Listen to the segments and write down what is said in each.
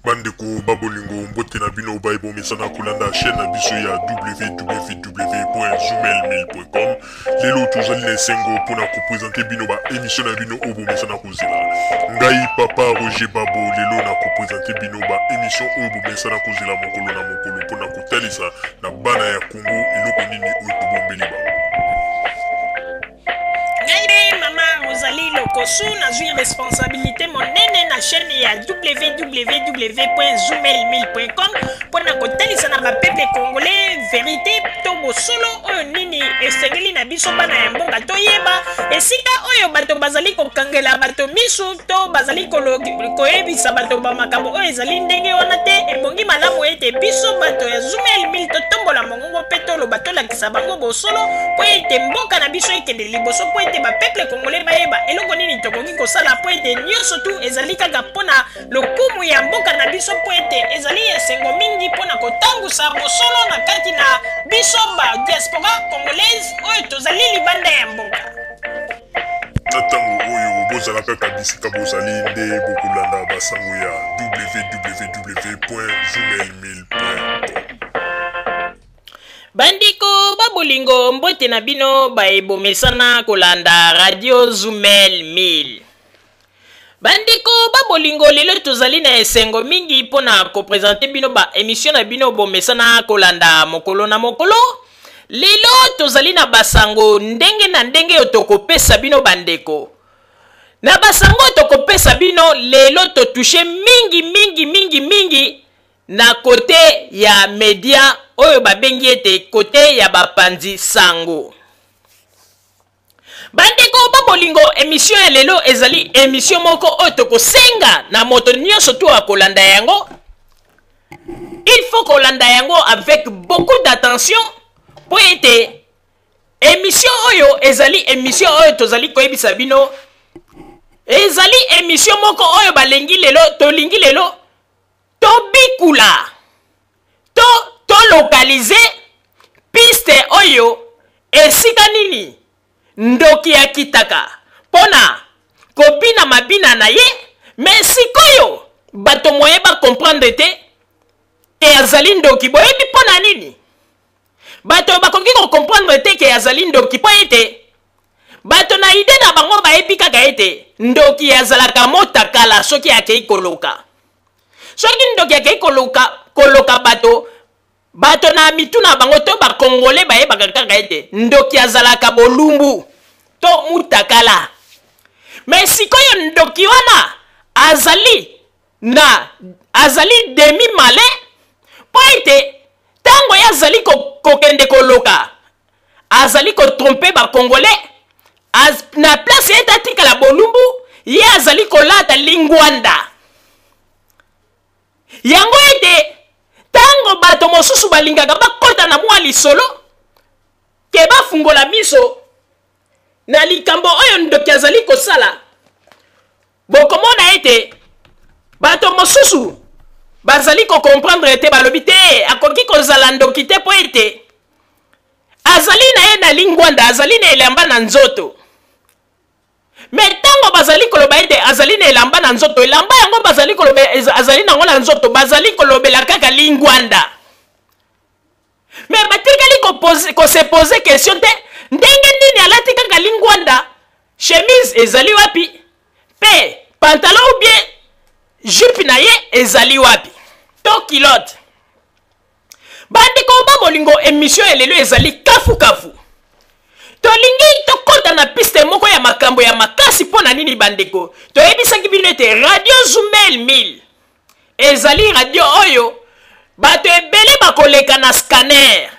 Bandeko babolingo mbote na bino baibo mesana kulanda chaîne na biso ya www.zoomel.com. Lelo tozali na sengo pona ko présenter bino ba émission na bino obo mesana kozela. Ngai papa Roger Babo lelo na ko présenter bino ba émission obo mesana kozela mokolo na mokolo pona ko talisa na bana ya Congo eloko nini oyo bombeli ba. Rosalie Lokosu na zui responsabilité monene na chaîne ya www.zoomel.com pona kotalisa na bapeple congolais vérité to bosolo oyo nini esengeli na biso bana ya mbonga toyeba esika oyo bato bazali kokangela bato misu to bazali koyebisa bato bamakambo oyo ezali ndenge wana te ebongi malamu ete biso bato ya Zoomel mil totombola mongongo mpe toloba tolakisa bango bosolo po ete mboka na biso ekende liboso po ete bapeple congolais bayeba eloko nini tokoki kosala po ete nyonso tu ezali kaka mpona lokumu ya mboka na biso po ete ezali esengo mingi mpona kotangusa bosolo na kati na biso ba diaspora congolaise oyo tozali libanda ya mboka. Na ntango oyo bozalaka bisika bozali nde bokolanda basango ya www.zoomel.com. Bandiko babolingo mbote na bino baebomesana kolanda radio Zoomel 1000. Bandiko babolingo lelo tozali na esengo mingi pona ko présenter bino ba émission na bino bomesana kolanda mokolo na mokolo. Lelo tozali na basango ndenge na ndenge otokopesa bino bandeko. Na basango otokopesa bino lelo to toucher mingi na kote ya media oyo babengi ete kote ya bapanzi sango. Bandeko babolingo émission ya lelo ezali émission moko oyo tokosenga na moto nyonso to akolanda yango. Il faut kolanda yango avec beaucoup d'attention po ete émission oyo ezali émission oyo tozali koyebisa bino ezali émission moko oyo balengi lelo tolingi lelo tobikula to localiser piste oyo esika nini ndoki ya kitaka pona kobina mabina na ye mais sikoyo bato moye ba comprendre te ke azali ndoki boyebi pona nini bato bakoki ko comprendre te ke azali ndoki po ete bato na ide na bango bayebi kaka ete ndoki azalaka motakala soki akei koloka soki ndoki akei koloka bato na mitu na bango to ba congolais bayebaka kaka ete ndoki azalaka bolumbu to mutakala mais sikoyo ndoki wana azali demi malin po ete tango ye azali kokende koloka azali kotrompe ba congolais na place ye tatikala bolumbu ye azali kolata lingwanda yango ete tango bato mosusu balingaka bakota na mwa lisolo ke bafungola miso na likambo oyo ndoki azali kosala bokomona ete bato mosusu bazali comprendre ete balobi te akoki kozala ndoki te po ete azali na ye na lingwanda azali na elamba na nzoto mais tango bazali koloba ete azali na elamba na nzoto elamba yango bazali koloba azali nango na nzoto bazali kolobela kaka lingwanda mais batikali se poser question te ndenge nini alati kaka lingwanda chemise ezali wapi pe pantalon ou bien jupe na ye ezali wapi to kilote. Bandeko babolingo émission elelo ezali kafu tolingi tokota na piste moko ya makambo ya makasi pona nini bandeko toyebisaki bino ete radio Zoomel 1000 ezali radio oyo bato ebele bakoleka na scanner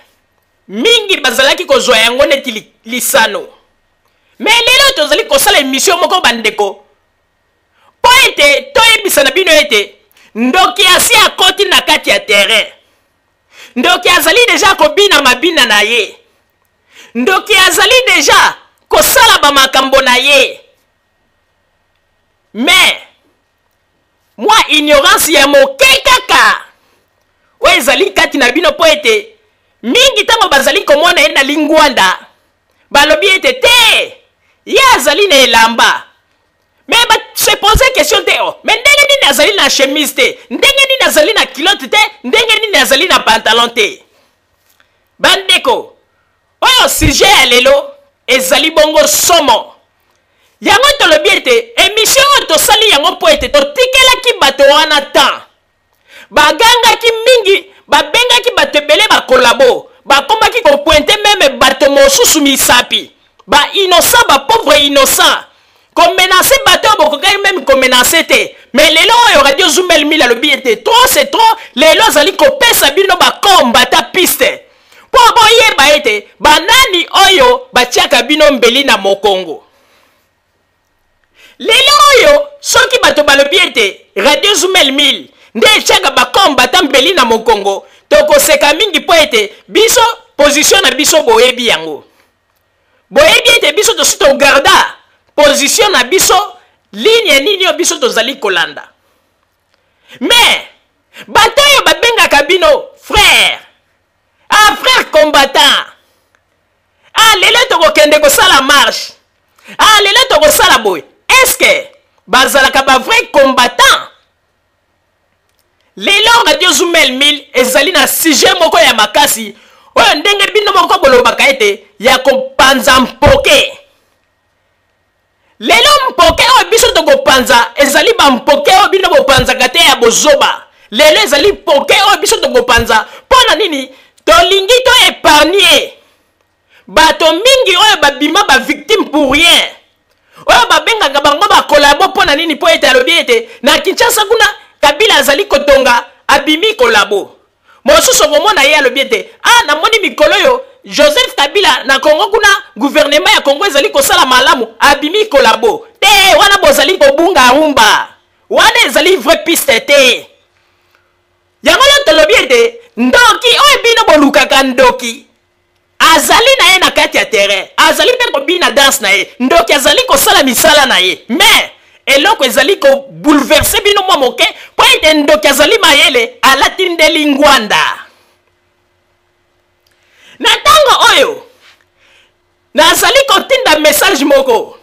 mingi bazalaki kozwa yango neti lisano mais lelo tozali kosala émission moko bandeko po ete toyebisa na bino ete ndoki asi akoti na kati ya terrain ndoki azali deja kobina mabina na ye ndoki azali deja kosala bamakambo na ye mais mwa ignorance ya moke kaka oyo ezali kati na bino po ete mingi ntango bazali komona ye na lingwanda balobi ete te ye azali na elamba mais se poser question te mais ndenge nini azali na chemise te ndenge nini nini azali na kilote te, ndenge nini azali na pantalon te. Bandeko, oyo sujet ya lelo ezali bongo somo. Yango tolobi ete émission oyo tosali yango po ete totikelaki bato wana temps. Bagangaki mingi, babengaki bato ebele bakolabo, bakomaki kopointe meme bato mosusu misapi. Ba innocent, ba pauvre innocent. Comme menacer bateau, bokokaki même comme menacer te. Mais lelo oyo radio Zoumel mila lobi ete trop c'est trop, lelo zali kopesa bino ba kombata piste. Po boyeba ete banani oyo batiaka bino mbeli na mokongo. Lelo oyo soki bato balobi ete radio Zoumel mil nde chaka ba kombata mbeli na mokongo, tokoseka mingi po ete biso position na biso boyebi yango. Boyebi ete biso tosito garda position na biso ligne nini yo biso tozali kolanda. Mais bato yo babengaka bino frère. Ah frère combattant. Ah lelo tokokende kosala marche. Ah lelo tokosala boy. Est-ce que bazalaka ba vrai combattant? Lelo radio Zoumel mil ezali na sujet moko ya makasi. Oyo ndenge bino moko bolobaka ete ya kopanza mpoke. Lelo mpoke oyo biso tokopanza ezali ba mpoke oyo bino bopanzaka te ya bozoba. Lelo ezali mpoke oyo biso tokopanza pona nini tolingi to épargner bato mingi oyo babima ba victime pour rien. Oyo babengaka bango ba kolabo pona nini po ete alobi ete na Kinshasa kuna Kabila azali kotonga abimi kolabo. Mosusu komona ye alobi ete ah namoni mikolo yo Joseph Kabila na Congo kuna gouvernement ya Congo ezali kosala malamu abimi kolabo. Te wana bozali kobunga rumba. Wana ezali vrai piste te. Yango yo tolobi ete ndoki oyo bino bolukaka ndoki azali na ye na kati ya terrain. Azali pe kobina danse na ye. Ndoki azali kosala misala na ye. Mais eloko ezali ko bouleverser bino mwa moke po ete ndoki azali mayele alati ndeli ngwanda. Na tango oyo nazali kotinda message moko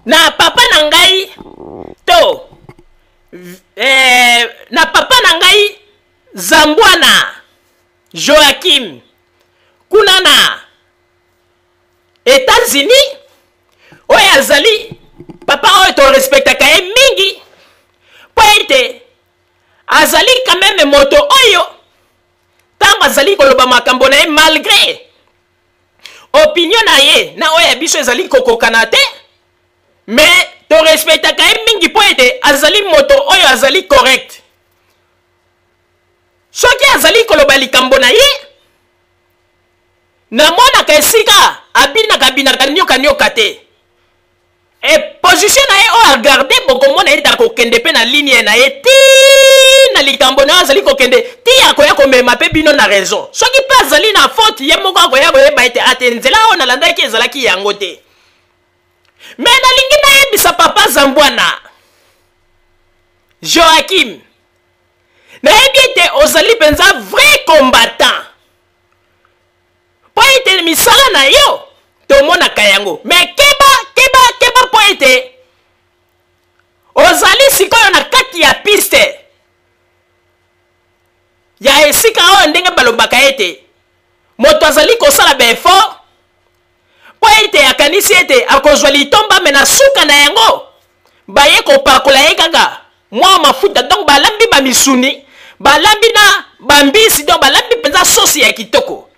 na papa na ngai to na papa na ngai Zambwana Joachim kuna na États-Unis oyo azali papa oyo to respectaka ye mingi po ete azali quand même moto oyo tango azali koloba makambo na ye malgré opinion na ye na oyo biso ezali kokokana te, mais to respectaka ye mingi po ete azali moto oyo azali correct. Soki azali koloba likambo na ye namonaka esika abinaka nyoka te. E position na ye oyo agarde bokomona ete akokende pe na ligne na ye ti na likambo na azali kokende ti akoya komema pe bino na raison. Soki pe azali na faute ye moko akoya koyeba ete ate nzela oyo nalandaki ezalaki yango te. Me nalingi nayebisa papa Zambwana Joachim nayebi ete ozali mpenza vrai combattant po ete misala na yo tomonaka yango. Me keba po ete ozali sikoyo na kati ya piste ya esika oyo ndenge balobaka ete moto azali kosala baeffort po ete akanisi ete akozwa litomba me na suka na yango baye kopakola ye kaka mwa mafuta. Donc balambi bamisuni, balambi na bambisi, donc balambi mpenza sosi ya kitoko.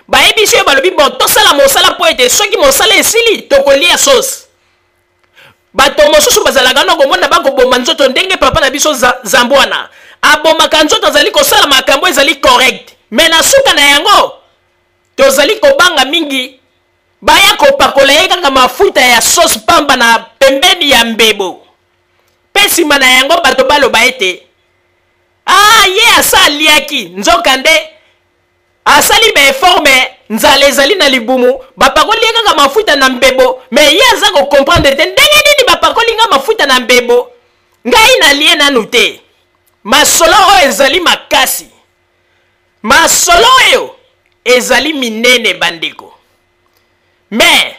Bayebi sio balobi bon tosala mosala po ete soki mosala esili tokolia sauce. Bato mosusu bazalaka no komona bakoboma nzoto ndenge papa na biso Zambwana abomaka nzoto azali kosala makambo ezali correct. Mais na suka na yango tozali kobanga mingi baya kopakola ye kaka mafuta ya sauce pamba na pembeni ya mbebo. Pesima na yango bato baloba ete ah ye asaliaki nzoka nde asali be forme nzale ezali na libumu bapakoli kaka mafuta na mbebo. Mais ye aza ko comprendre te ndenge nini bapakoli nga mafuta na mbebo ngai na lie nanu te. Masolo oyo ezali makasi, masolo oyo ezali minene bandeko. Mais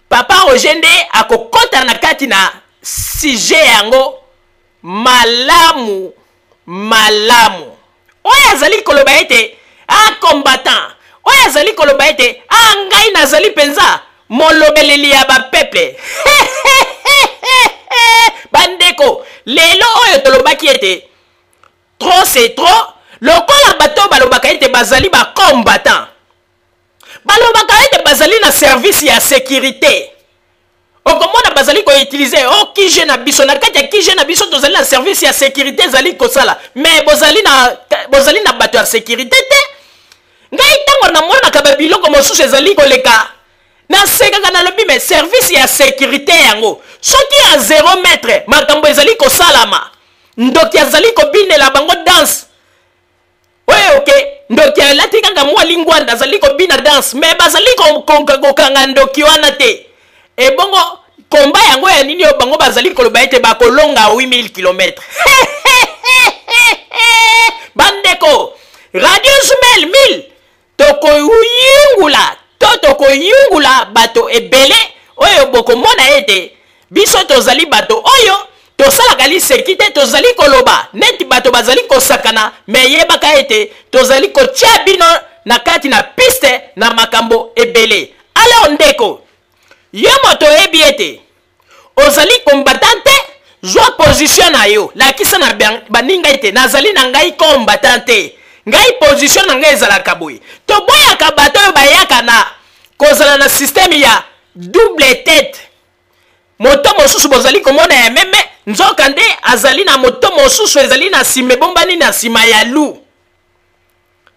papa Roger nde akokota na kati na sujet yango malamu malamu. Oyo azali koloba ete a combattant. Oyo azali koloba ete a ngai nazali penza molobeleli ya ba peuple. Bandeko, lelo oyo tolobaki ete trop c'est trop. Lokola bato balobaka ete bazali ba combattant. Balobaka ete bazali na service ya sécurité. Okomona bazali ko utiliser o kije na biso na kati ya kije na biso tozali na service ya sécurité zali kosala. Mais bozali na bato ya sécurité te. Ngai tango na mona ka babiloko mosusu ezali koleka. Na sekaka na lobi mais service ya sécurité yango. Soki ya 0 mètre makambo ezali kosalama. Ndoki azali kobinela bango danse. Ouais, ok. Ndoki alati kaka mwa lingwanda azali kobina danse. Mais bazali kokanga ndoki wana te. Et bongo komba yango ya nini yo bango bazali koloba ete bakolonga 8000 km. Bandeko, Radio Zumel 1000 toko yungula bato ebele oyo bokomona ete biso tozali bato oyo tosalaka lisekite tozali koloba neti bato bazali kosakana me yebaka ete tozali kotia bino na kati na piste na makambo ebele. Alors ndeko, yo moto ebi ete ozali combattante zwa position na yo lakisa na baninga ete nazali na ngai combattante ngai position na ngai ezalaka boye toboyaka bato oyo bayaka na kozala na systeme ya double tête. Moto mosusu bozali komona ya meme nzoka nde azali na moto mosusu ezali na sime bombani na sima ya lu.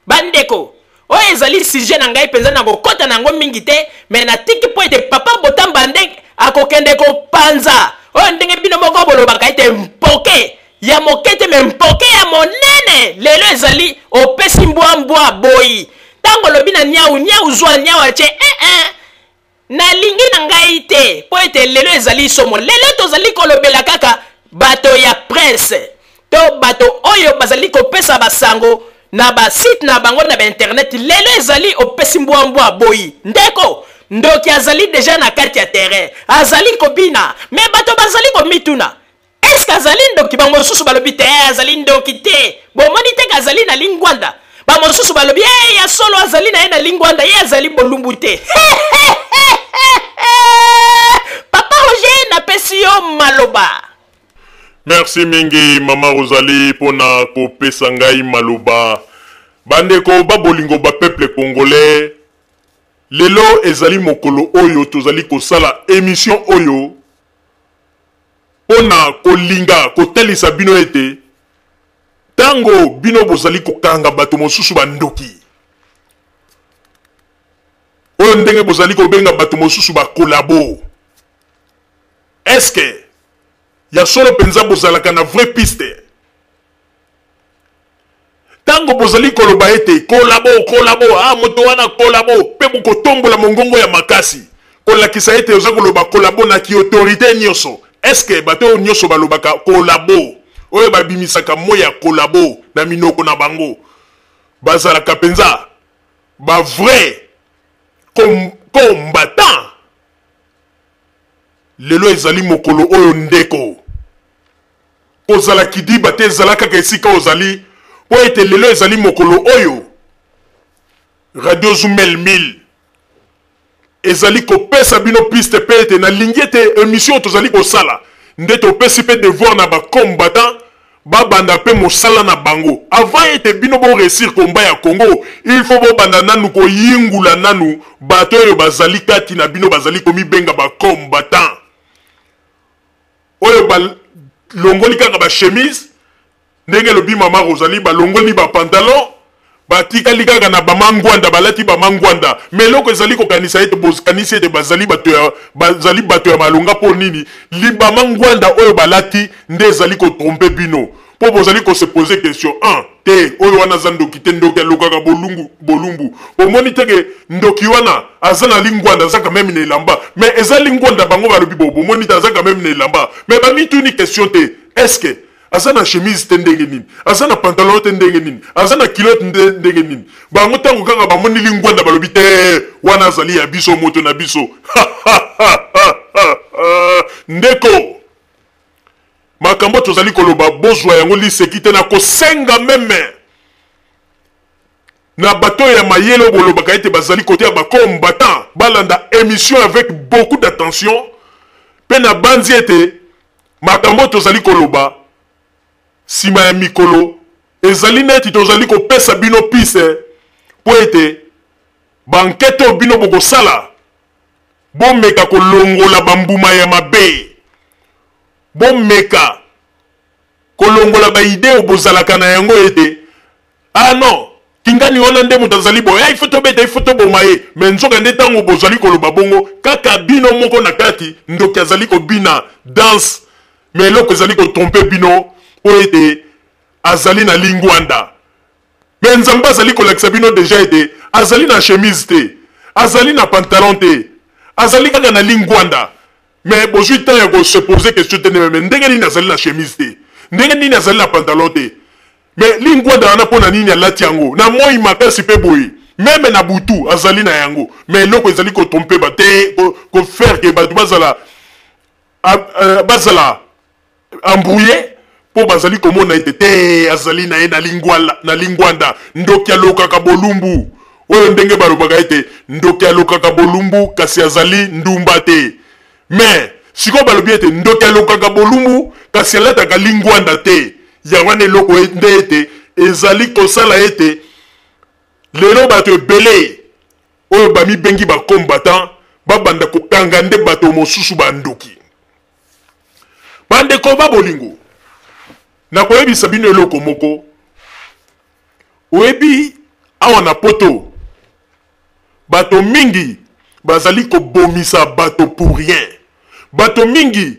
Bandeko, oyo ezali sujet na ngai penza na kokota nango mingi te me na tiki po ete papa botamba ndenge akokende kopanza oyo ndenge bino moko bolobaka ete mpoke ya mokete me mpoke ya monene lelo ezali opesi mbwa boyi tango lobi na nyau zwa nyau ache na lingi na ngai te po ete lelo ezali somo lelo tozali kolobela kaka bato ya presse to bato oyo bazali kopesa basango na ba site na bango na ba internet lelo ezali opesi mbwa boyi ndeko ndoki azali deja na kati ya terrain azali kobina me bato bazali komituna est-ce que azali ndoki bango mosusu balobi te azali ndoki te bomoni te azali na lingwanda ba mosusu balobi ya solo azali na ye na lingwanda ye azali bolumbu te. Papa Roger na pesi yo maloba. Merci mingi Mama Rosalie pona kopesa ngai maloba. Bandeko babolingo ba peuple congolais. Lelo ezali mokolo oyo tozali kosala émission oyo pona kolinga kotelisa bino ete tango bino bozali kokanga bato mosusu bandoki oyo ndenge bozali kobenga bato mosusu bakolabo. Est-ce que ya solo penza bozalaka na vraie piste tango bozali koloba ete kolabo moto wana kolabo pe bokotombola mongongo ya makasi kolakisa ete oza koloba kolabo na ki autorité nyonso. Est-ce que bato nyonso balobaka kolabo oyo babimisaka moya kolabo na minoko na bango bazalaka penza ba vrai combattant? Lelo ezali mokolo oyo ndeko ozala kidiba te ezalaka ka esika ozali po ete lelo ezali mokolo oyo Radio Zumel 1000 ezali kopesa bino piste pe ete na lingi ete émission tozali kosala nde topesi pe devoir na bacombattant babanda pe mosala na bango avant ete bino bo réussir komba ya Congo il faut bobanda nanu koyingula nanu bato oyo bazali kati na bino bazali komibenga bacombattant oyo balongoli kaka ba chemise ndenge lobi Mama Rosalie balongoli ba pantalon batikali kaka na bamangwanda balati bamangwanda meloko ezali kokanisa ete bokanisi ete bazali bato ya malonga po nini libamangwanda oyo balati nde ezali kotrompe bino po bozali kose pose question 1 te oyo wana za ndoki te ndoki alokaka bolumbu omoni teke ndoki wana aza na lingwanda aza quand même na elamba mais eza lingwanda bango balobi bomoni te aza quand même na elamba mais bamituni question te est-ce que aza na chemise te ndenge nini aza na pantalon te ndenge nini aza na kilote ndenge nini bango tango kaka bamoni lingwanda balobi te wana azali ya biso moto na biso ndeko makambo tozali koloba bozwa yango liseki te na kosenga meme na bato ya mayele bolobaka ete bazali kote ya bakombatant balanda émission avec beaucoup d'attention pe na banzi ete makambo tozali koloba sima ya mikolo ezali neti tozali kopesa bino piste po ete bankete oyo bino bokosala bomeka kolongola bambuma ya mabe bomeka kolongola baide oyo bozalaka na yango ete ah non kingani wana nde moto azali boye il faut tobeta il faut toboma ye me nzoka nde ntango bozali koloba bongo kaka bino moko na kati ndoki azali kobina danse me eloko ezali kotrompe bino oyo ete azali na lingwanda me nzambe azali kolakisa bino deja ete azali na chemise te azali na pantalon te azali kaka na lingwanda me bozwi temps ya kosepose question te me ndenge nini azali na chemise te ndenge nini azali na pantalon te me lingwanda wana mpo na nini alati yango na moi makasi mpe boye meme na butu azali na yango me eloko ezali kotrompe ba te kofaire ke bato bazala embrouillé po bazali komona ete te azali na ye na lingwanda ndoki alokaka bolumbu oyo ndenge balobaka ete ndoki alokaka bolumbu kasi azali ndumba te me sikoyo balobi ete ndoki alokaka bolumbu kasi alataka lingwanda te ya wana eloko nde ete ezali kosala ete lelo bato ebele oyo bamibengi bakombatant babanda kokanga nde bato mosusu bandoki bandeko babolingo nakoyebisa bino eloko moko oyebi awa na poto bato mingi bazali kobomisa bato pour rien bato mingi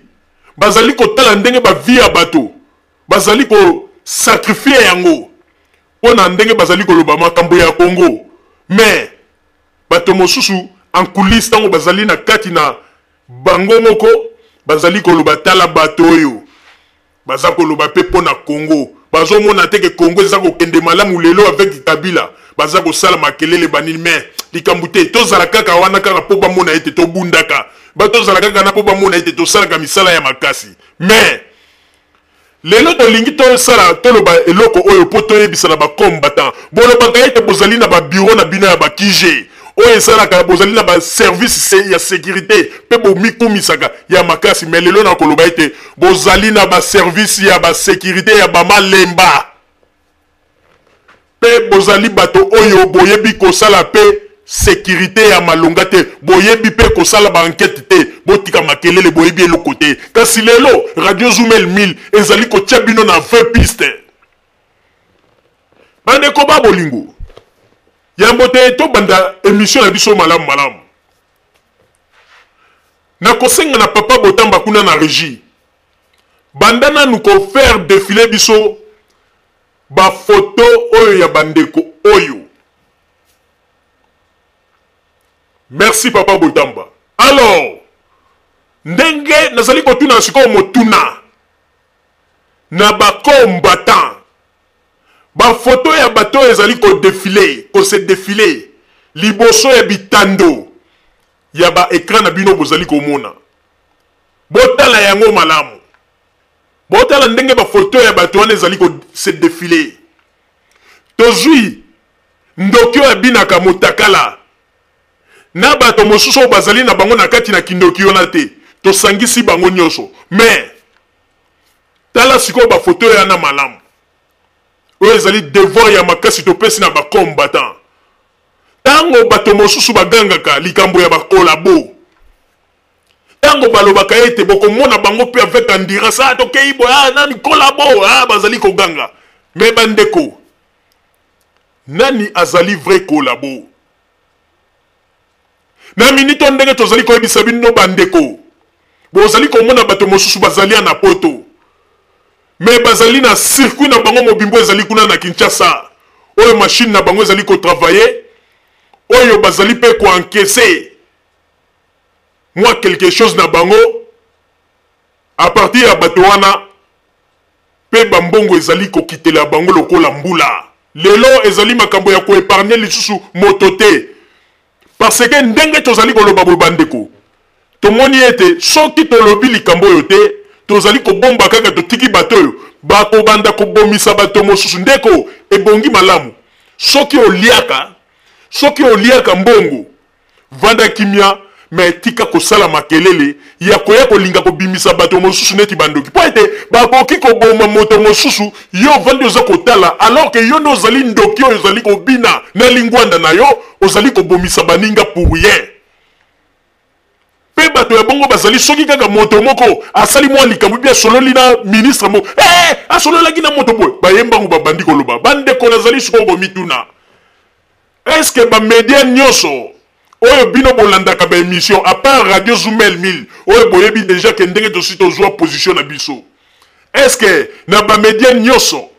bazali kotala ndenge bavie ya bato bazali kosakrifie yango mpona ndenge bazali koloba makambo ya Congo me bato mosusu en coulisse ntango bazali na kati na bango moko bazali koloba tala bato oyo baza koloba pe mpona Congo bazomona teke Congo eza kokende malamu lelo avec Kabila baza kosala makelele banini me likambo te tozala kaka wana kaka mpo bamona ete tobundaka tozala kaka na mpo bamona ete tosalaka misala ya makasi me lelo tolingi tosala toloba eloko oyo mpo toyebisa na bakombatant bolobaka ete bozali na babiro na bino ya bakije oyo esalaka bozali na baservice ya sécurité mpe bomikumisaka ya makasi me lelo na koloba ete bozali na baservice ya basécurité ya bamalemba mpe bozali bato oyo boyebi kosala mpe sécurité ya malonga te boyebi mpe kosala bankete te botika makelele boyebi eloko te kasi lelo radio zoomel 1000 ezali kotia bino na 20 piste bandeko babolingo yambo te tobanda émission na biso malamu malamu nakosenga na papa botamba kuna na régie banda nanu kofaire défilé biso bafoto oyo ya bandeko oyo. Merci papa Botamba. Alors, ndenge nazali kotuna sikoyo motuna na bakombatant bafoto ya bato ezali kodefile kose defile liboso ya bitando ya ba écran na bino bozali komona botala yango malamu botala ndenge bafoto ya bato wana ezali kose defile tozwi ndoki oyo abinaka motakala na bato mosusu bazali na bango na kati na kindoki wana te tosangisi bango nyonso mais tala sikoyo bafoto ya na malamu oyo ezali devoir ya makasi topesi na bakombatant tango bato mosusu bagangaka likambo ya bakolabo tango balobaka ete bokomona bango mpe avec endurance tokei boya nani kolabo bazali koganga me bandeko nani azali vrai kolabo na minito ndenge tozali koyebisa bino bandeko bozali komona bato mosusu bazali na poto me bazali na circuit na bango mobimbo ezali kuna na Kinshasa oyo machine na bango ezali kotravailler oyo bazali pe koencaisser moi quelque chose na bango à partir ya bato wana pe bambongo ezali kokitela bango lokola mbula lelo ezali makambo ya koepargne lisusu moto te parce que ndenge tozali koloba bandeko tomoni ete soki tolobi likambo oyo te tozali kobomba kaka totiki bato oyo bakobanda kobomisa bato mosusu ndeko ebongi malamu soki oliaka mbongo vanda kimia me tika kosala makelele ya koya kolinga kobimisa bato mosusu neti bandoki po ete bakoki koboma moto mosusu yo vandi oza kotala alors que yo nde ozali ndoki oyo ozali kobina na lingwanda na yo ozali kobomisa baninga pour rien pe bato ya bongo bazali soki kaka moto moko asali mwa likambo bi asololi na ministre mo asololaki na moto boye bayembango babandi koloba bandeko nazali siko komituna est-ce que bamedia nyonso oyo bino bolandaka ba émission à part radio Zoomel 1000 oyo boyebi déjà que ndenge tosi tozwa position na biso est-ce que na bamedia nyonso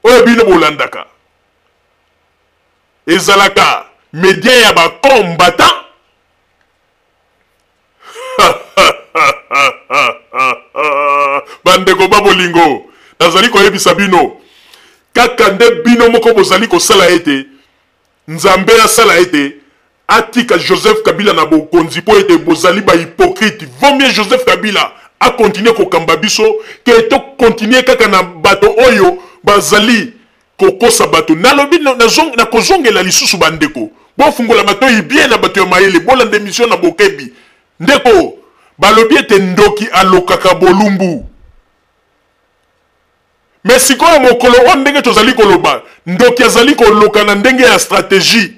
oyo bino bolandaka ezalaka media ya bacombattant bandeko babolingo nazali koyebisa bino kaka nde bino moko bozali kosala ete nzambe asala ete atika Joseph Kabila na bokonzi po ete bozali ba hypocrite vaut mieux Joseph Kabila a continuer kokamba biso ke to continuer kaka na bato oyo bazali kokosa bato nalobi na kozongela lisusu bandeko bofungola bato bien na bato ya mayele bolanda émission na bokebi ndeko balobi ete ndoki alokaka bolumbu mais sikoyo mokolo o ndenge tozali koloba ndoki azali koloka na ndenge ya stratégie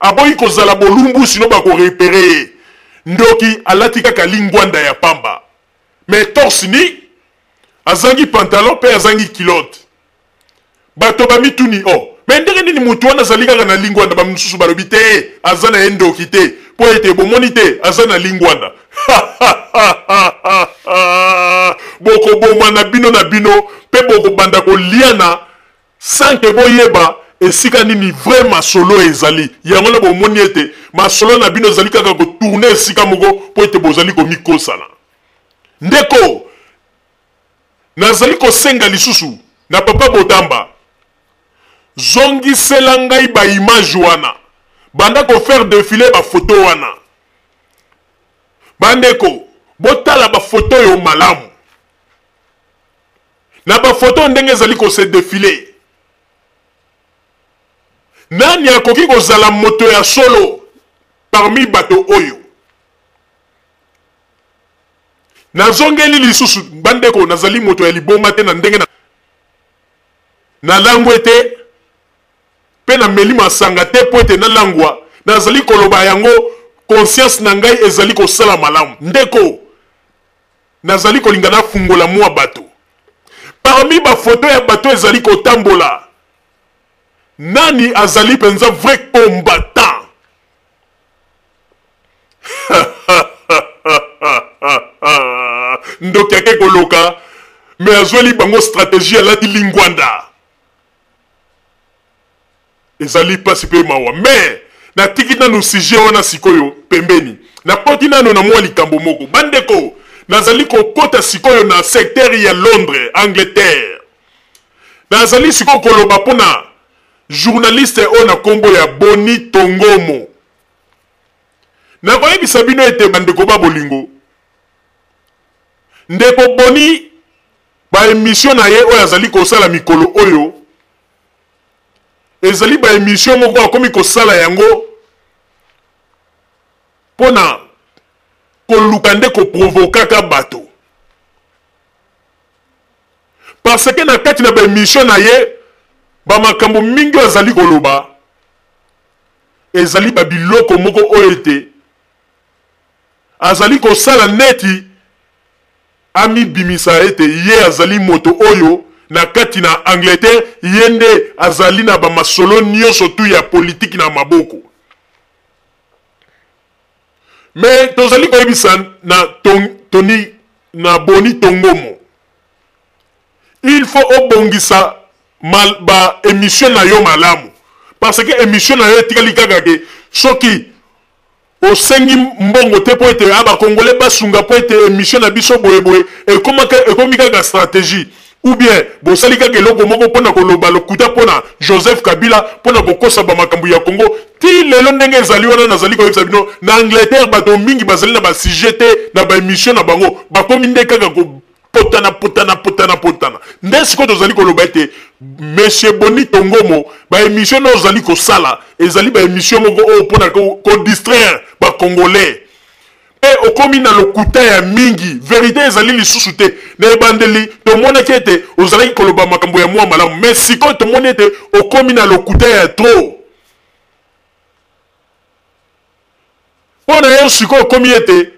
aboyi kozala bolumbu sino bakorepere ye ndoki alati kaka lingwanda ya pamba mais torse ni azangi pantalon pe azangi kilote bato bamituni mais ndenge nini mutu wana azali kaka na lingwanda bamisusu balobi te aza na ye ndoki te po ete bomoni te aza na lingwanda bokoboma na bino pe bokobanda koliana sanke boyeba esika nini vrai masolo ezali yango na bomoni ete masolo na bino ezali kaka kotourne esika moko po ete bozali komikosana ndeko nazali kosenga lisusu na papa Botamba zongisela ngai ba image wana banda ko faire défiler ba photo wana bandeko botala ba photo yo malamu na ba photo ndenge ezali ko se défiler nani akoki kozala moto ya solo parmi bato oyo nazongeli lisusu bandeko nazali moto ya liboma te na ndenge na langwe te pe na meli masanga te po ete na langwa nazali koloba yango conscience na ngai ezali kosala malamu ndeko nazali kolinga na fungola mwa bato parmi ba photo ya bato ezali kotambola nani azali penza vrai combattant ndoki ake koloka me azweli bango stratégie alati lingwanda ezali pasi pe mawa me natiki nano sujet wana sikoyo pembeni nakoti nano na mwa likambo moko bandeko nazali kokota sikoyo na secteur ya Londres Angleterre nazali sikoyo koloba pona journaliste oyo na kombo ya Boni Tongomo nakoyebisa bino ete bandeko babolingo ndeko Boni ba émission na ye oyo azali kosala mikolo oyo ezali ba émission moko akomi kosala yango pona koluka nde koprovokaka bato parce que na kati na ba émission na ye bamakambo mingi azali koloba ezali babiloko moko oyo ete azali kosala neti amibimisa ete ye azali moto oyo na kati na Angleterre ye nde azali na bamasolo nyonso tu ya politiki na maboko me tozali koyebisa na Tony na Boni Tongomo il faut obongisa ba émission na yo malamu parce que émission na yo etikali kaka ke soki osengi mbongo te po ete aba congolais basunga po ete émission na biso boye ekomi kaka stratégie ou bien bosali kaka eloko moko mpona koloba lokuta mpona Joseph Kabila mpona kokosa bamakambo ya Congo ti lelo ndenge ezali wana nazali koyebisa bino na Angleterre bato mingi bazali na basujet te na baémission na bango bakomi nde kaka potana nde sikoyo tozali koloba ete monsieur Boni Tongomo baémission na ozali kosala ezali baémission moko oyo mpona kodistraire bacongolais e okomi na lokuta ya mingi vérité ezali lisusu te na ebandeli tomonaki ete ozalaki koloba makambo ya mwa malamu mais sikoyo tomoni ete okomi na lokuta ya trop mpo na yo sikoyo okomi ete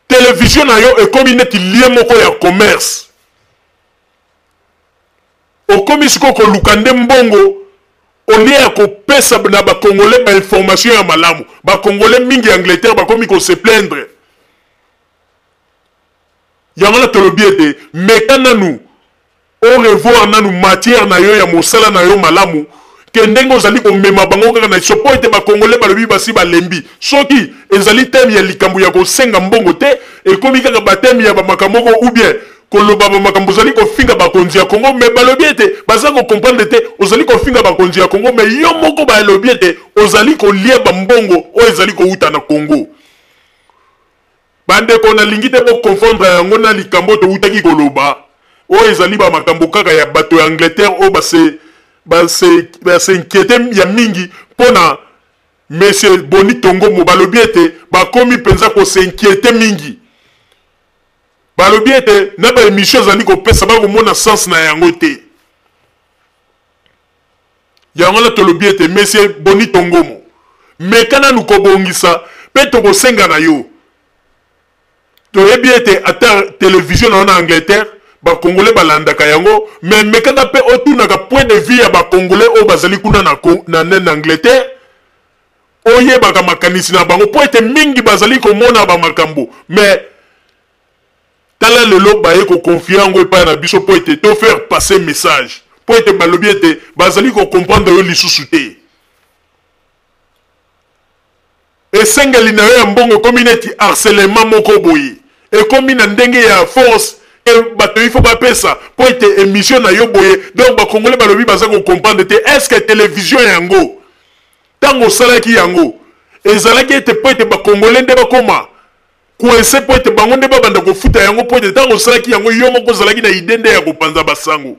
télévision na yo ekomi neti lie moko ya commerce okomi sikoyo koluka nde mbongo olie ya kopesa na bakongolais bainformation ya malamu bakongolais mingi ya Angleterre bakomi kose plaindre yango na tolobi ete meka nanu au revoir nanu matière na yo ya mosala na yo malamu ke ndenge ozali komema bango kaka na iso po ete bakongolais balobi basi balembi soki ezali teme ya likambo ya kosenga mbongo te ekomi kaka bateme ya bamakambo moko ou bien koloba bamakambo ozali kofinga bakonzi ya Congo mais balobi ete baza kocomprendre te ozali kofinga bakonzi ya Congo mais yo moko balobi ete ozali kolia bambongo oyo ezali kouta na Congo bandeko nalingi te bokonfondre yango na likambo toutaki koloba oyo ezali bamakambo kaka ya bato ya Angleterre oyo base inquiété ya mingi mpona monsieur Boni Tongomo balobi ete bakomi mpenza kose inquiété mingi balobi ete na baémission ezali kopesa bakomona sens na yango te yango na tolobi ete monsieur Boni Tongomo meka nanu kobongisa mpe tokosenga na yo toyebi ete ata télévision na yo na Angleterre bakongolais balandaka yango mais mekaka mpe otunaka point de vue ya bakongolais oyo bazali kuna na Angleterre oyebaka makanisi na bango po ete mingi bazali komona bamakambo mais tala lelo baye koconfie yango epai na biso po ete to faire passer message po ete balobi ete bazali kocomprendre yo lisusu te esengeli na yo ya mbongo ekomi neti harcèlement moko boye ekomi na ndenge ya force bato il faut bapesa po ete émission na yo boye donc bakongolais balobi baza kocomprendre te est-ce que télévision yango ntango osalaki yango ezalaki ete po ete bakongolais nde bakoma coincé po ete bango nde babanda kofuta yango po ete ntango osalaki yango yo moko ozalaki na ide nde ya kopanza basango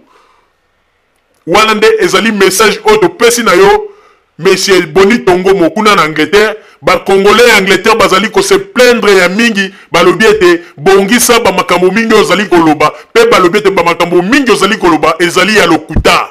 wana nde ezali message oyo topesi na yo monsieur Boni Tongomo kuna na Angleterre bakongolais ya Angleterre bazali kose plaindre ya mingi balobi ete bongisa bamakambo mingi ozali koloba mpe balobi ete bamakambo mingi ozali koloba ezali ya lokuta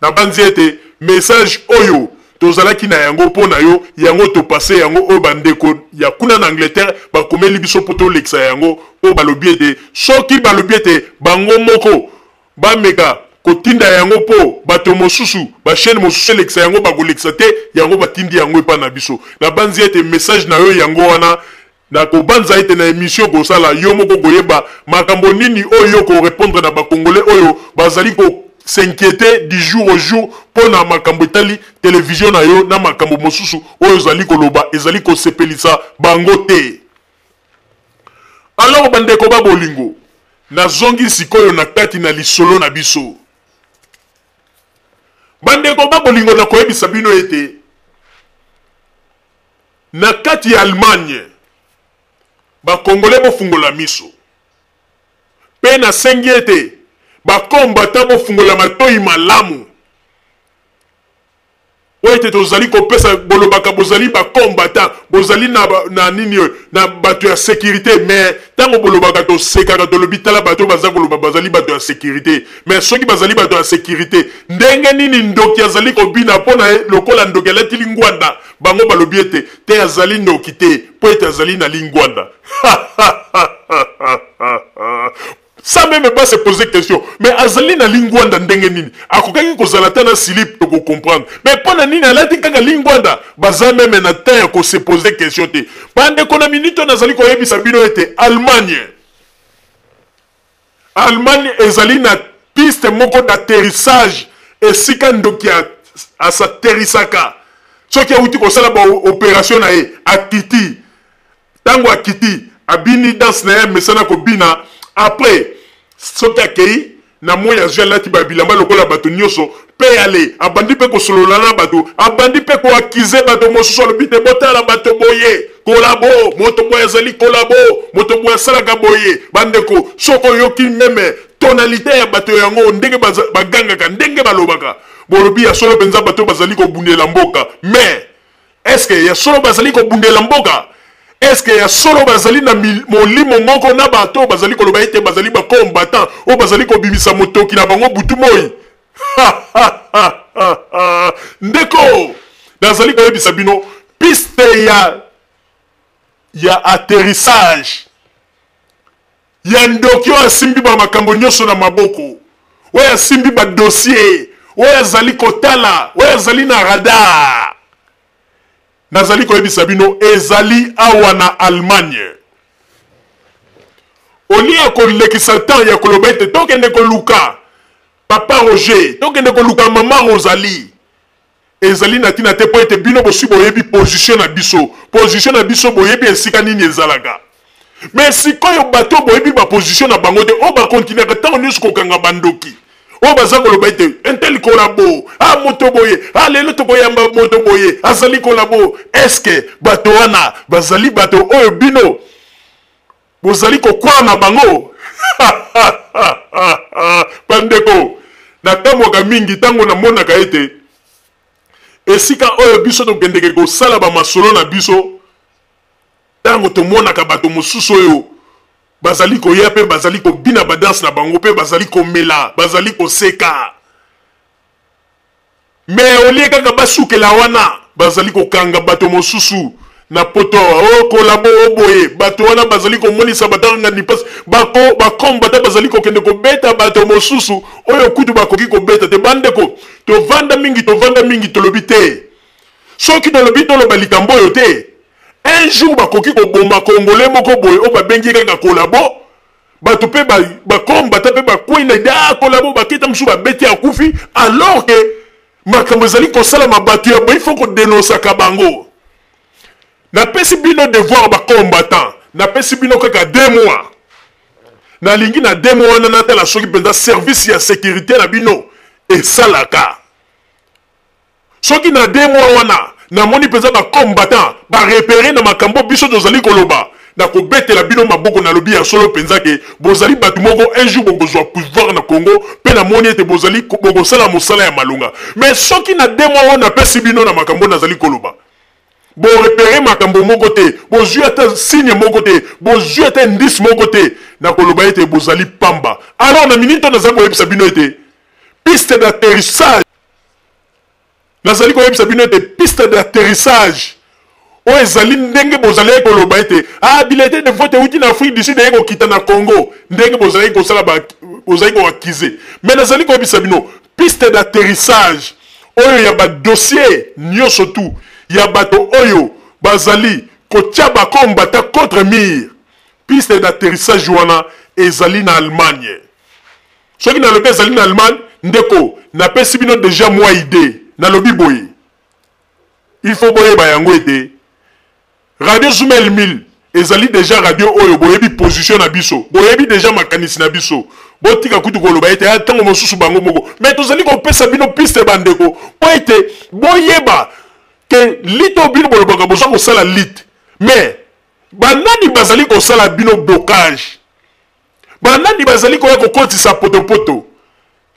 na banzi ete message oyo tozalaki na yango mpo na yo yango topase yango oyo bandeko ya kuna na Angleterre bakomeli biso mpo tolekisa yango oyo balobi ete soki balobi ete bango moko bameka kotinda yango po bato mosusu bachaîne mosusu elekisa yango bakolekisa te yango batindi yango epa na biso na banzi ete message na yo yango wana na kobanza ete na émission kosala yo moko koyeba makambo nini oyo korépondre na bakongolais oyo bazali s'inquiéter du jour au jour pour na makambo etali télévision na yo na makambo mosusu oyo ezali koloba ezali kosepelisa bango te alors bandeko babolingo nazongi sikoyo na kati na lisolo na biso bandeko babolingo na koyebisa bino ete na kati ya Allemagne bakongolais bofungola miso pe na sengi ete bakombata bofungola matoyi malamu oyo ete tozali kopesa bolobaka bozali bakombata bozali na nini na bato ya sécurité mais ntango bolobaka tosekaka tolobi tala bato baza koloba bazali bato ya sécurité mais soki bazali bato ya sécurité ndenge nini ndoki azali kobina mpo na ye lokola ndoki alatili ngwanda bango balobi ete te azali ndoki te mpo ete azali na lingwanda ça même pas se poser question mais azali na lingwanda ndenge nini akokaki kozala ta na slip toko comprendre mais pona nini alati kaka lingwanda baza même na ta ya ko se poser question te pande kona minute nazali ko yebisa bino ete Allemagne ezali na piste moko d'atterrissage esika ndoki asaterisaka soki auti kosala ba opération na ye akiti tango akiti abini danse na ye mesana kobina après soki akei na moya azwi alati babilamba lokola bato nyonso mpe ale abandi mpe kosolola na bato abandi mpe koakize bato mosusu alobi te botala bato boye kolabo moto boye azali kolabo moto boye asalaka boye bandeko soki oyoki meme tonalité ya bato yango ndenge bagangaka ndenge balobaka bolobi ya solo mpenza bato bazali kobundela mboka mais est-ce que ya solo bazali kobundela mboka est-ce que ya solo bazali na molimo moko na bato bazali koloba ete bazali bakombatant o bazali kobimisa motoki na bango butu moi ndeko nazali koyebisa bino piste ya atterrissage ya ndoki oyo asimbi bamakambo nyonso na maboko oyo asimbi badossier oyo azali kotala oyo azali na radar nazali koyebisa bino ezali awa na Allemagne olia kolekisa temps ya koloba ete tokende koluka papa Roger tokende koluka mama Rosalie ezali na tina te po ete bino bosi boyebi position na biso boyebi esika nini ezalaka mais sikoyo bato boyebi baposition na bango te o bakontinaka ntango nyonso kokanga bandoki o baza koloba ete intel kolabo moto boye lelo tokoyamba moto boye azali kolabo eske bato wana bazali bato oyo bino bozali kokwana bango bandeko natamboka mingi ntango namonaka ete esika oyo biso tokendeke kosala bamasolo na biso ntango tomonaka bato mosusu oyo bazali koya mpe bazali kobina badanse na bango mpe bazali komela bazali koseka me olie kaka basukela wana bazali kokanga bato mosusu na poto kolabo oboye bato wana bazali komonisa batanga nipasi bakombata bazali kokende kobeta bato mosusu oyo kutu bakoki kobeta te bandeko tovanda mingi tolobi te soki tolobi toloba likambo oyo te un jour bakoki koboma kongole moko boye o babengi kaka kolabo bato mpe bakombata mpe bakwina da kolabo bakita mosusu babeti akufi alors que makambo ezali kosalama bato ya boye fo kodenosaka bango napesi bino devoir bakombatant napesi bino kaka 2 mois nalingi na 2 mois wana natala soki mpenza service ya sécurité na bino esalaka soki na 2 mois wana namoni mpenza bakombatant barepere na makambo biso tozali koloba na kobetela bino maboko na lobi ya solo mpenza ke bozali bato moko un jour bokozwa pouvoir na Congo mpe namoni ete bozali bokosala mosala ya malonga mais soki na 2 mois wana napesi bino na makambo nazali koloba borepere makambo moko te bozwi ata signe moko te bozwi ata indice moko te na koloba ete bozali pamba alors na minute oyo nazali koyebisa bino ete piste d'atterrissage nazali koyebisa bino ete piste d'atterrissage oyo ezali ndenge bozali koloba ete bilete de vote euti na Afrique du Sud eye kokita na Congo ndenge bozali kosala bozali koakize mais nazali koyebisa bino piste d'atterrissage oyo ya badossier nyonso tu ya bato oyo bazali kotia bakombata contre mire piste d'atterrissage wana ezali na Allemagne soki nalobi ezali na Allemagne ndeko napesi bino déjà mwa idée nalobi boye il faut boyeba yango ete radio Zoumel 1000 ezali déjà radio oyo boyebi position na biso boyebi déjà makanisi na biso botika kutu koloba ete ntango mosusu bango moko mais tozali kopesa bino piste bandeko po ete boyeba ke lito bino bolobaka bozwa kosala lit mais banani bazali kosala bino blocage banani bazali koya kokotisa potopoto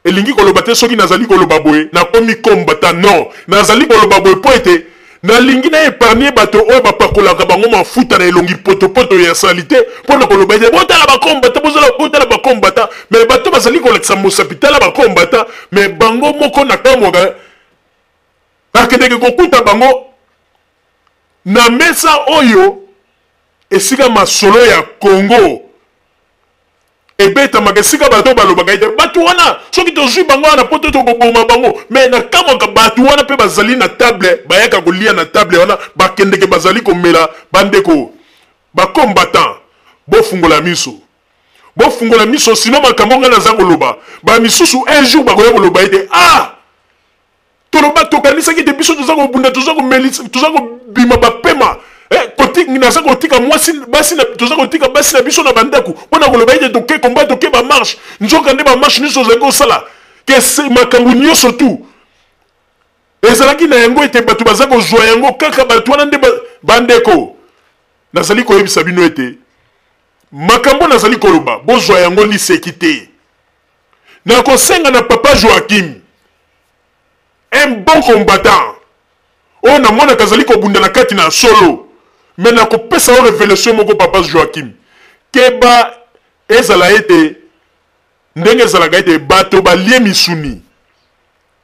elingi koloba te soki nazali koloba boye nakomi kombata non nazali koloba boye po ete nalingi na épargner bato oyo bapakolaka bango mafuta na elongi potopoto ya salite mpona koloba ete botala bakombata botala bakombata mais bato bazali kolakisa mosapi tala bakombata mais bango moko nakamwaka bakendeke kokuta bango na mesa oyo esika masolo ya Congo ebetamaka esika bato balobaka ete bato wana soki tozwi bango wana po te tokoboma bango mais nakamwaka bato wana mpe bazali na table bayaka kolia na table wana bakendeke bazali komela bandeko bakombatant bofungola miso sino makambo nga naza koloba bamisusu un jour bakoya koloba ete toloba tokanisaki te biso toza kobunda toza kobima bapema kotika naza kotika mwasi basi na toza kotika basi na biso na bandako pona koloba ite toke combat toke ba marche nzoka nde ba marche niso za ko sala ke se makambu nyonso tu ezalaki na yango ete bato baza kozwa yango kaka bato wana nde bandeko nazali koyebisa bino ete makambo nazali koloba bozwa yango liseki te na kosenga na papa Joachim un bon combattant oyo namonaka azali kobunda na kati na solo me na kopesa o révélation moko papa Joachim keba ezala ete ndenge ezalaka ete bato balie misuni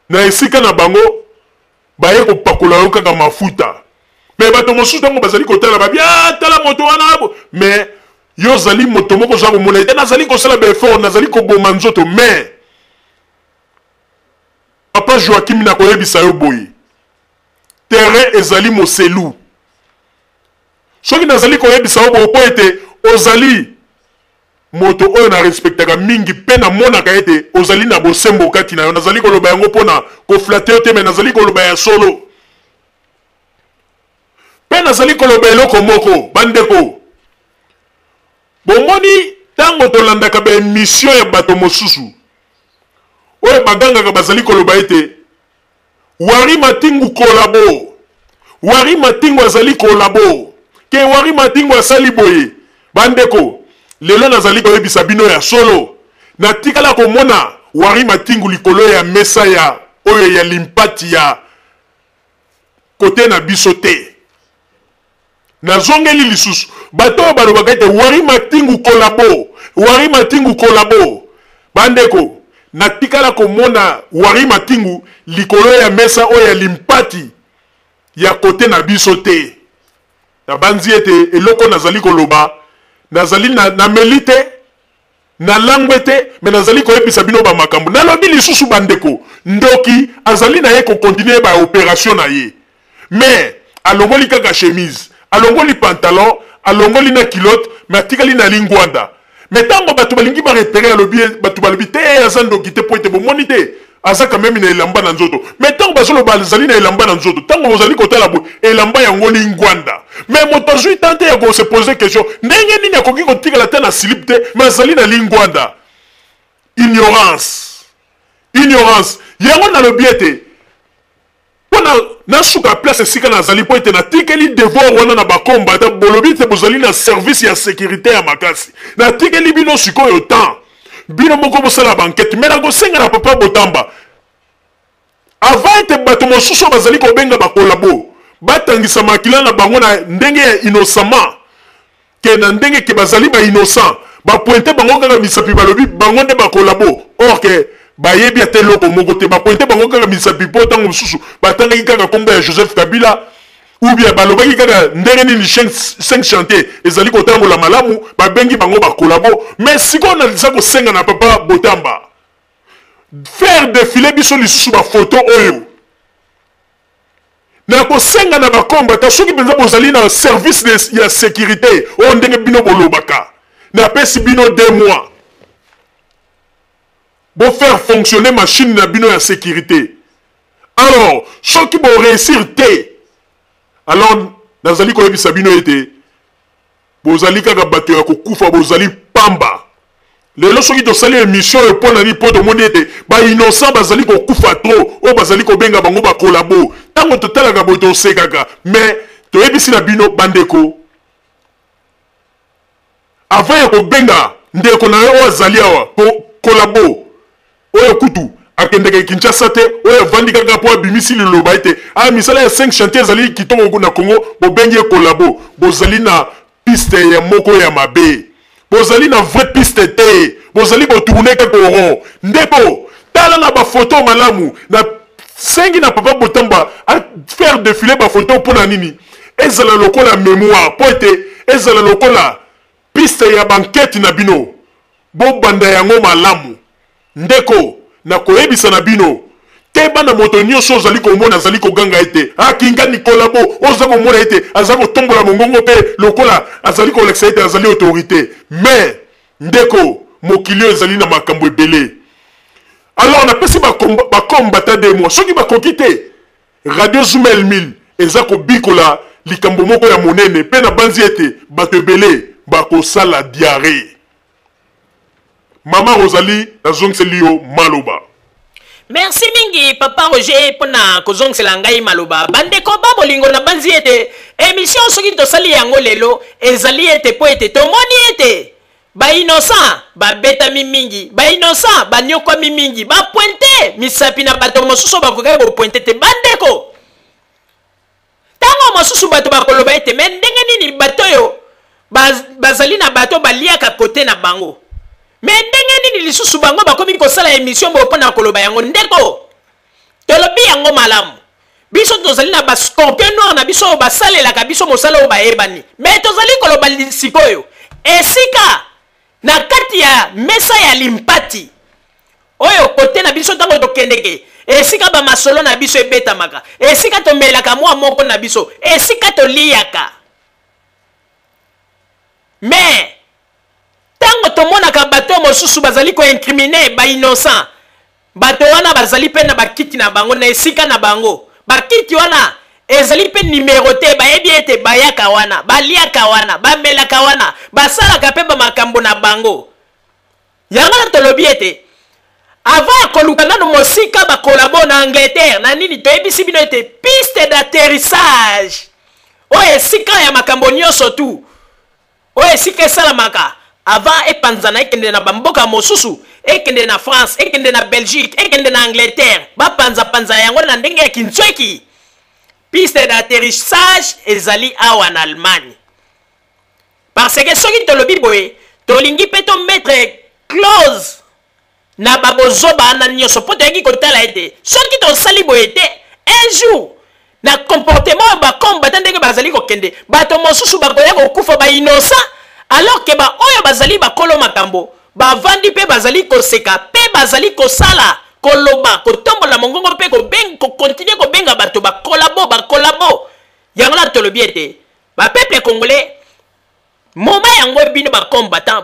na esika na bango baye kopakola yo kaka mafuta me bato mosusu ntango bazali kotala babia tala moto wana me yo ozali moto moko oza komona ete nazali kosala baeffort nazali koboma nzoto me papa Joachim na koyebisa yo boye terrain ezali moselu soki nazali koyebisa yo boye po ete ozali moto oyo na respectaka mingi pe na monaka ete ozali na bosembo kati na yo nazali koloba yango mpona koflate yo te me nazali koloba ya solo pe nazali koloba eloko moko bandeko bomoni ntango tolandaka baémission ya bato mosusu oyo bagangaka bazali koloba ete Wari Matingu kolabo Wari Matingu azali kolabo ke Wari Matingu asali boye bandeko lelo nazali koyebisa bino ya solo na tikala komona Wari Matingu likolo ya mesa ya oyo ya limpati ya kote na biso te nazongeli lisusu bato balobaka ete Wari Matingu kolabo Wari Matingu kolabo bandeko na tikala komona Wari Matingu likolo ya mesa oyo ya limpati ya kote na biso te na banzi ete eloko nazali koloba nazali na melite na langwe te me nazali koyebisa bino ba makambo nalobi lisusu bandeko ndoki azali na ye kokontinue ba opération na ye me alongoli kaka chemise alongoli pantalon alongoli na kilote me atikali na lingwanda me ntango bato balingi barepere alobi bato balobi te aza ndoki te po ete bomoni te aza quand même na elamba na nzoto me ntango bazoloba azali na elamba na nzoto ntango ozali kotala bo elamba yango lingwanda me moto azwi tante ya kose pose question ndenge nini akoki kotikala te na slip te me azali na lingwanda ignorance yango nalobi ete mpona nasuka place esika nazali po ete natikeli devoir wana na bakombata bolobi te bozali na service ya sécurité ya makasi natikeli bino sikoyo temps bino moko bosala bankete me nakosenga na papa Botamba avant ete bato mosusu bazali kobenga bakolabo batangisa makila na bango na ndenge ya innocement ke na ndenge ke bazali ba innocent bapointe bango kaka misapi balobi bango nde bakolabo or ke bayebi ate loko moko te bapointe bango kaka misapi po ntango mosusu batangaki kaka kombo ya Joseph Kabila ou bien balobaki kaka ndenge nini 5 chantier ezali kotambola malamu babengi bango bakolabo mais sikoyo nalisa kosenga na papa Botamba faire défiler biso lisusu bafoto oyo na kosenga na bakombata soki mpenza bozali na service ya sécurité oyo ndenge bino bolobaka napesi bino 2 mois bo faire fonctionner machine na bino ya sécurité alors soki bo réussir te alors nazali koyebisa bino ete bozali kaka bato ya kokufa bozali pamba lelo soki tosali émission oyo mpo na nini mpo tomoni ete bainnocent bazali kokufa trop oyo bazali kobenga bango bakolabo ntango totalaka boye tosekaka mais toyebisi na bino bandeko avant ya kobenga ndeko na yo oyo azali awa kolabo oyo kutu akendeke Kinshasa te oyo avandi kaka po abimisi liloba ete misala ya 5 chantier ezali kitoko na Congo bobengi kolabo bozali na piste ya moko ya mabe bozali na vraie piste te bozali botourne kaka rond ndeko tala na bafoto malamu na sengi na papa Botamba a faire défiler bafoto mpona nini ezala lokola mémoire po ete ezala lokola piste ya bankete na bino bobanda yango malamu ndeko na koyebisa na bino te bana moto nyonso ozali komona azali koganga ete akinga Nikolabo oza komona ete azali kotombola mongongo pe lokola azali kolekisa ete azali autorité mais ndeko mokili ezali na makambo ebele alors napesi bakombata 2 mois soki bakoki te radio Zoomel 1000 eza kobikola likambo moko ya monene pe na banzi ete bato ebele bakosala diarrhée. Mama Rosalie nazongiseli yo maloba. Merci mingi papa Roger pona kozongisela ngai maloba. Bandeko ba bolingo na banzi ete émission soki tosali yango lelo ezali ete po ete tomoni ete ba innocent ba beta mingi, ba innocent ba nyoko mingi, ba pointe misapi na bato mosusu ba koka ko pointe te bandeko. Tango mosusu bato ba koloba ete men ndenge nini bato yo bazali na bato baliaka kote na bango. Mais ndenge nini lisusu bango bakomi kosala émission bo pona koloba yango ndeko. Tolobi yango malamu. Biso tozali na ba scorpion noir na biso basalelaka biso mosala o bayebani. Mais tozali koloba sikoyo. Esika na kati ya mesa ya limpati. Oyo kote na biso tango tokendeke. Esika ba masolo na biso ebetamaka. Esika tomelaka mwa moko na biso. Esika toliaka. Mais tango tomonaka bato mosusu bazali ko incriminer ba innocent. Bato wana bazali pe na bakiti na bango na esika na bango. Bakiti wana ezali pe numéroté bayebi ete bayaka wana, baliaka wana, bamelaka wana, basalaka pe ba makambo na bango. Yanga tolobi ete avant koluka nano mosika ba collabo na Angleterre na nini toyebisi bino ete piste d'atterrissage. Oye esika ya makambo nyonso tu. Oye esika esalamaka avant epanzana ekende na bamboka mosusu, ekende na France, ekende na Belgique, ekende na Angleterre, ba panza yango na ndenge ya kintsweki. Piste d'atterrissage ezali awa na Allemagne. Parce que soki tolobi boye, tolingi pe to mettre clause na babozoba na nyoso poto yaki kotala ete. Soki to sali boye te, un jour na comportement ba combattant ndenge bazali kokende, bato mosusu bakoya kokufa ba innocent. Alors que ba oyo bazali ba kolo makambo ba vandi pe bazali koseka pe bazali kosala koloba kotombola mongongo pe ko beng ko continuer ko benga bato ba kolabo yangala tolobi ete ba peuple congolais moma yango bino ba combattant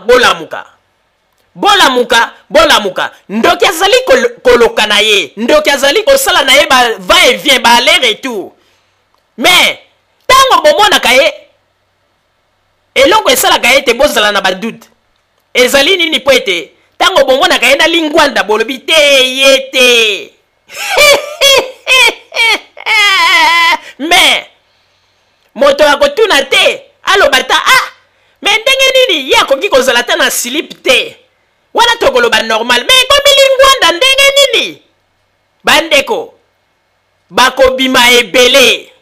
bolamuka ndoki azali koloka na ye ndoki azali kosala na ye ba va et vient ba aller retour mais tango bomona kaye eloko esalaka ete bozala na badoute ezali nini po ete tango bomona kaye na lingwanda bolobi te yete mais moto akotuna te aloba ta mais ndenge nini ye akoki kozala ta na slip te wana tokoloba normal mais komi lingwanda ndenge nini bandeko bakobima ebele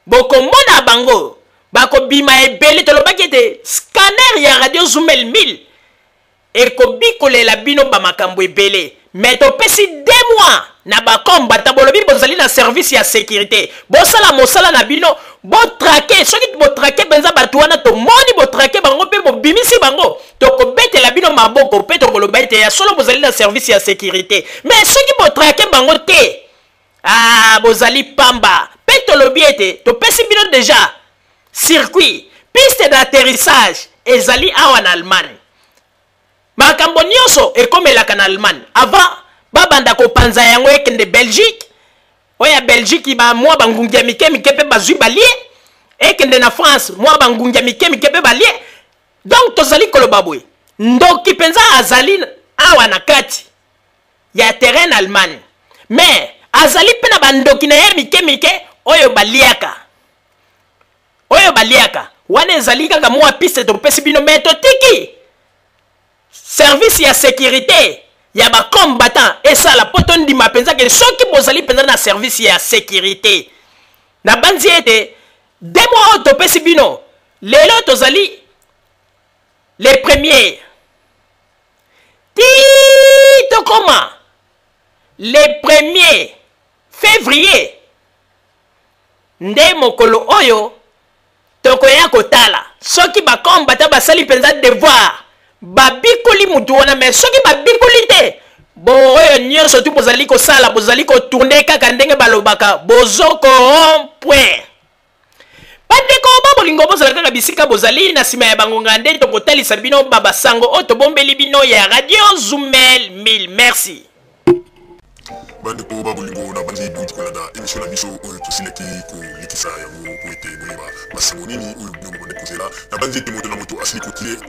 bokomona bango bakobima ebele tolobaki ete scanner ya radio zoomel 1000 ekobikolela bino bamakambo ebele mais topesi 2 mois na bakombata bolobi bozali na service ya sécurité bosala mosala na bino botrake soki botrake benza bato wana tomoni botrake bango mpe bobimisi bango tokobetela bino maboko mpe tokoloba ete ya solo bozali na service ya sécurité mais soki botrake bango te bozali pamba mpe tolobi ete topesi bino déjà circuit, piste d'atterrissage ezali awa en Allemagne. Makambo nyonso ekomelaka na Allemagne. Avant babanda ko panza yango ekende Belgique. Oya Belgique ba mwa bangungia mike pe bazui balie. Ekende na France mwa bangungia mike pe balie. Donc tozali koloba boye. Ndoki penza azali awa na kati ya terrain Allemagne. Mais azali pe na bandoki na ye mike oyo baliaka. Oyo baliaka wana ezali kaka mwa piste topesi bino meto tiki service ya sécurité ya ba combattant esala poto ndima penza ke soki bozali penza na service ya sécurité na banzi ete 2 mois topesi bino lelo tozali les premiers tokoma les 1er février nde mokolo oyo tokoya kotala soki bakombata basali penza devoir babikoli mutu wana mais soki babikoli te bo oyo nyonso tu bozali kosala bozali kotourne kaka ndenge balobaka bozoko point bandeko babolingo bozala kaka bisika bozali na nsima ya bangonga nde tokotalisa bino babasango oyo tobombeli bino ya radio zoomel 1000 merci. bande ko babulingo na bandi buti kolanda émission na biso oyo tosileki kolikisa yango po ete boyeba masango nini oyo bino bobande kozela na bandi ete moto na moto asili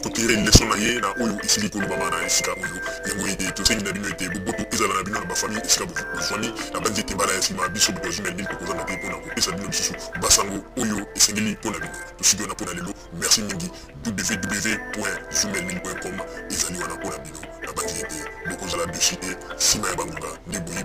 kotire leson na ye na oyo esili kolobama na esika oyo yango ete tosengi na bino ete boboto ezala na bino na bafamille esika bofwani na bandi ete mbala ya nsima biso bokozumel bino tokozanga te mpona kopesa bino lisusu basango oyo esengeli mpo na bino tostudio na mpo na lelo merci mingi www.zumelmil.com ezali wana mpo na bino na bandi ete bokozala dossier te nsima ya bangunga nde boyi